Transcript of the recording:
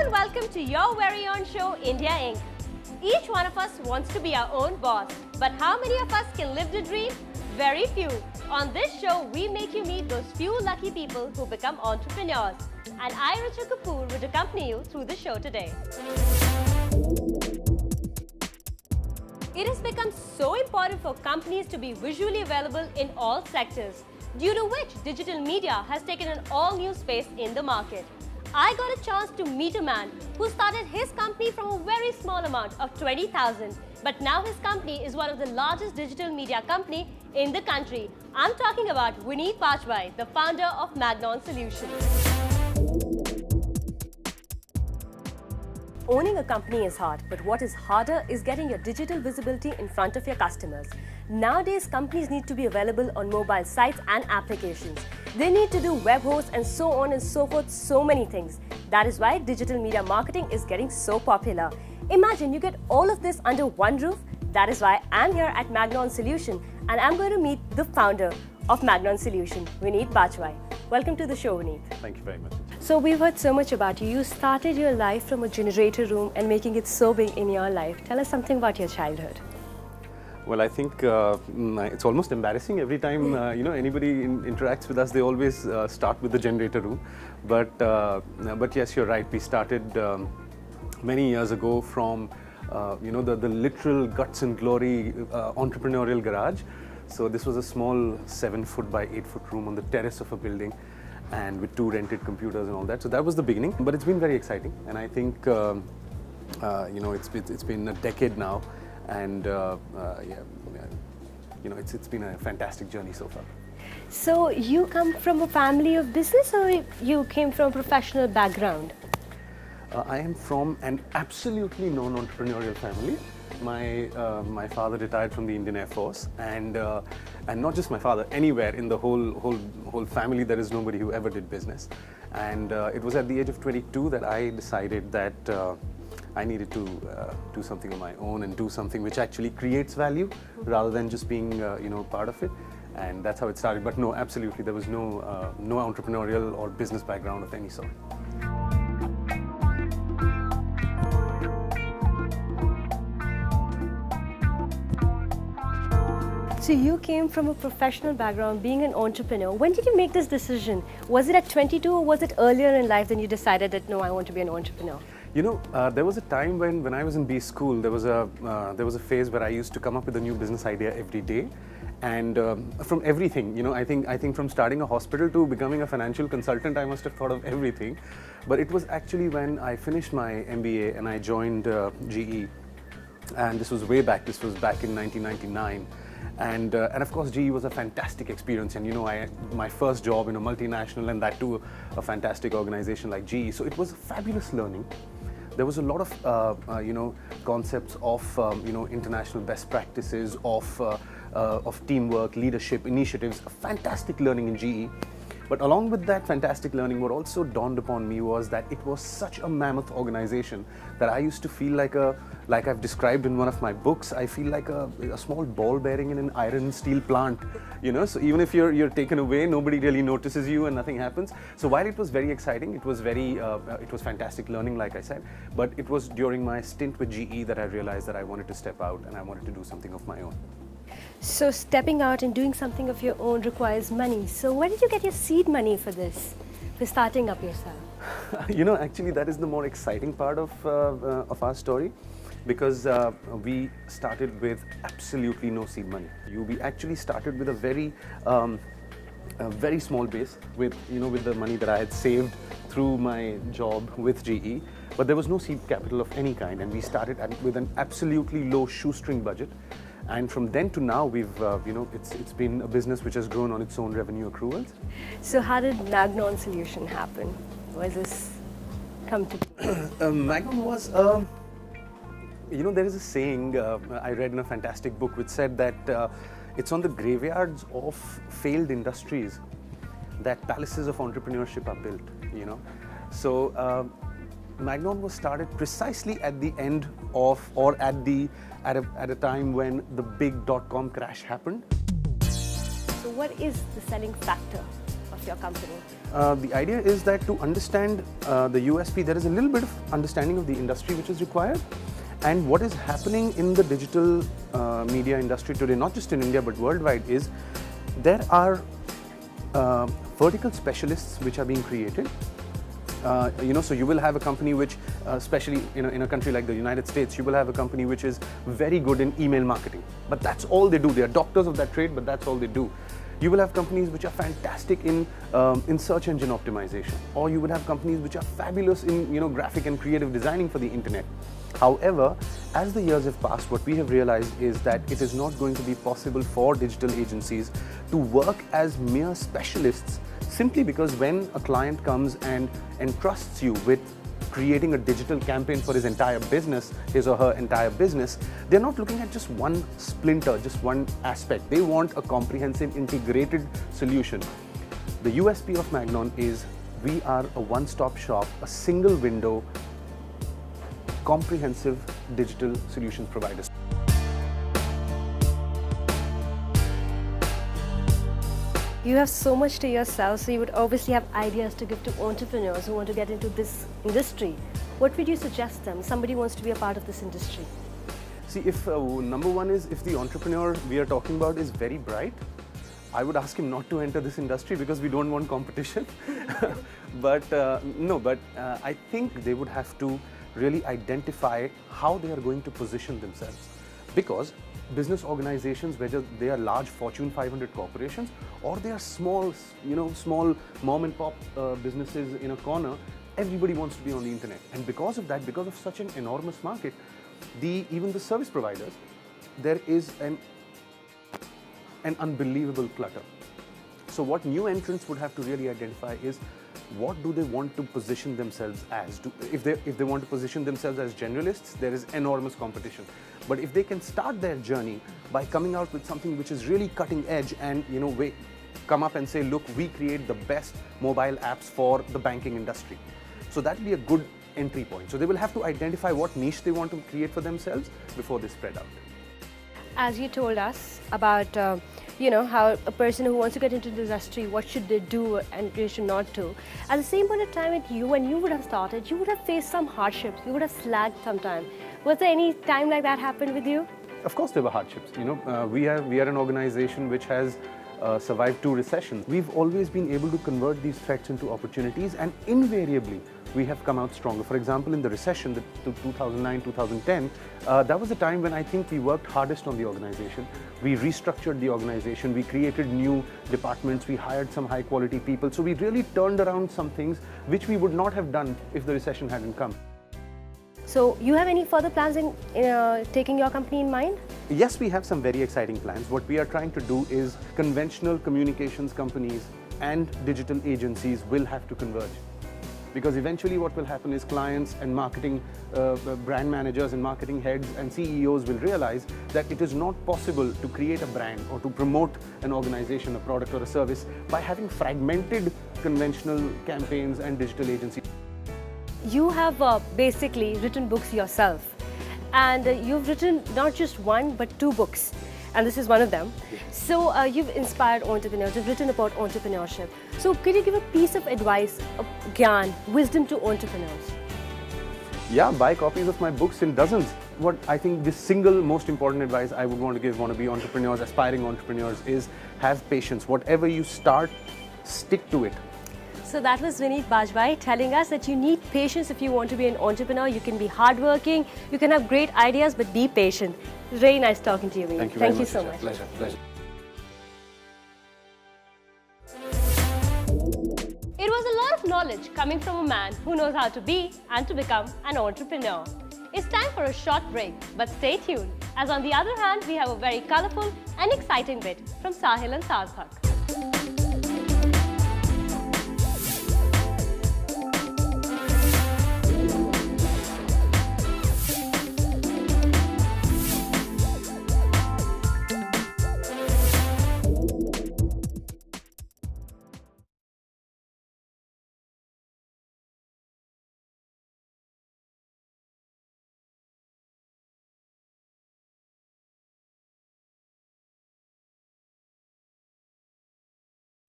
and welcome to your very own show, India Inc. Each one of us wants to be our own boss, but how many of us can live the dream? Very few. On this show, we make you meet those few lucky people who become entrepreneurs. And I, Richa Kapoor, would accompany you through the show today. It has become so important for companies to be visually available in all sectors, due to which digital media has taken an all-new space in the market. I got a chance to meet a man who started his company from a very small amount of 20,000, but now his company is one of the largest digital media company in the country. I'm talking about Vineet Bajpai, the founder of Magnon Solutions. Owning a company is hard, but what is harder is getting your digital visibility in front of your customers. Nowadays, companies need to be available on mobile sites and applications. They need to do web hosts and so on and so forth, so many things. That is why digital media marketing is getting so popular. Imagine you get all of this under one roof. That is why I'm here at Magnon Solution and I'm going to meet the founder of Magnon Solution, Vineet Bajpai. Welcome to the show, Vineet. Thank you very much. So we've heard so much about you. You started your life from a generator room and making it so big in your life. Tell us something about your childhood. Well, I think it's almost embarrassing every time anybody interacts with us. They always start with the generator room, but yes, you're right. We started many years ago from the literal guts and glory entrepreneurial garage. So this was a small 7-foot by 8-foot room on the terrace of a building, and with 2 rented computers and all that. So that was the beginning. But it's been very exciting, and I think it's been a decade now. And it's been a fantastic journey so far. So you come from a family of business, or you came from a professional background? I am from an absolutely non-entrepreneurial family. My father retired from the Indian Air Force, and not just my father. Anywhere in the whole family, there is nobody who ever did business. And it was at the age of 22 that I decided that I needed to do something on my own and do something which actually creates value rather than just being part of it. And that's how it started. But no, absolutely, there was no entrepreneurial or business background of any sort. So you came from a professional background, being an entrepreneur. When did you make this decision? Was it at 22 or was it earlier in life then you decided that no, I want to be an entrepreneur? You know, there was a time when I was in B school, there was a phase where I used to come up with a new business idea every day, and from everything. I think from starting a hospital to becoming a financial consultant, I must have thought of everything. But it was actually when I finished my MBA and I joined GE, and this was way back. This was back in 1999. And of course, GE was a fantastic experience, and my first job in a multinational, and that too a fantastic organization like GE. So it was fabulous learning. There was a lot of concepts of international best practices, of teamwork, leadership, initiatives. Fantastic learning in GE. But along with that fantastic learning, what also dawned upon me was that it was such a mammoth organization that I used to feel like I've described in one of my books, I feel like a small ball bearing in an iron steel plant, so even if you're taken away, nobody really notices you and nothing happens. So while it was very exciting, it was fantastic learning, like I said, but it was during my stint with GE that I realized that I wanted to step out and I wanted to do something of my own. So stepping out and doing something of your own requires money. So where did you get your seed money for this, for starting up yourself? Actually that is the more exciting part of our story, because we started with absolutely no seed money. We actually started with a very small base with the money that I had saved through my job with GE, but there was no seed capital of any kind, and we started with an absolutely low shoestring budget. And from then to now, we've, it's been a business which has grown on its own revenue accruals. So how did Magnon Solution happen? Where does this come to? Magnon was, there is a saying I read in a fantastic book which said that it's on the graveyards of failed industries that palaces of entrepreneurship are built, So Magnon was started precisely at the end of, or at a time when the big .com crash happened. So what is the selling factor of your company? The idea is that to understand the USP, there is a little bit of understanding of the industry which is required and what is happening in the digital media industry today, not just in India but worldwide, is there are vertical specialists which are being created. So you will have a company which, especially in a country like the United States, you will have a company which is very good in email marketing, but that's all they do. They are doctors of that trade, but that's all they do. You will have companies which are fantastic in search engine optimization, or you would have companies which are fabulous in graphic and creative designing for the internet. However, as the years have passed, what we have realized is that it is not going to be possible for digital agencies to work as mere specialists, simply because when a client comes and entrusts you with creating a digital campaign for his entire business, his or her entire business, they're not looking at just one splinter, just one aspect. They want a comprehensive, integrated solution. The USP of Magnon is we are a one-stop shop, a single window, comprehensive digital solutions provider. You have so much to yourself, so you would obviously have ideas to give to entrepreneurs who want to get into this industry. What would you suggest them? Somebody wants to be a part of this industry. See, if number one is if the entrepreneur we are talking about is very bright, I would ask him not to enter this industry because we don't want competition. but I think they would have to really identify how they are going to position themselves, because business organizations, whether they are large Fortune 500 corporations or they are small, small mom and pop businesses in a corner, everybody wants to be on the internet. And because of that, because of such an enormous market, even the service providers, there is an unbelievable clutter. So what new entrants would have to really identify is what do they want to position themselves as. If they want to position themselves as generalists, there is enormous competition. But if they can start their journey by coming out with something which is really cutting edge and come up and say, look, we create the best mobile apps for the banking industry. So that will be a good entry point. So they will have to identify what niche they want to create for themselves before they spread out. As you told us about how a person who wants to get into the industry, what should they do and what should not do. At the same point of time, when you would have started, you would have faced some hardships. You would have slacked sometime. Was there any time like that happened with you? Of course there were hardships. We are an organization which has survived 2 recessions. We've always been able to convert these threats into opportunities, and invariably we have come out stronger. For example, in the recession, the 2009-2010, that was the time when I think we worked hardest on the organization. We restructured the organization, we created new departments, we hired some high quality people. So we really turned around some things which we would not have done if the recession hadn't come. So you have any further plans in taking your company in mind? Yes, we have some very exciting plans. What we are trying to do is conventional communications companies and digital agencies will have to converge. Because eventually what will happen is clients and marketing brand managers and marketing heads and CEOs will realize that it is not possible to create a brand or to promote an organization, a product or a service by having fragmented conventional campaigns and digital agencies. You have basically written books yourself, and you've written not just 1 but 2 books, and this is one of them. So you've inspired entrepreneurs, you've written about entrepreneurship. So could you give a piece of advice, gyan, wisdom to entrepreneurs? Yeah, buy copies of my books in dozens. What I think the single most important advice I would want to give wannabe entrepreneurs, aspiring entrepreneurs, is have patience. Whatever you start, stick to it. So that was Vineet Bajpai telling us that you need patience if you want to be an entrepreneur. You can be hardworking, you can have great ideas, but be patient. It was very nice talking to you, Vineet. Thank you so much. Pleasure. It was a lot of knowledge coming from a man who knows how to be and to become an entrepreneur. It's time for a short break, but stay tuned, as on the other hand, we have a very colorful and exciting bit from Sahil and Sarthak.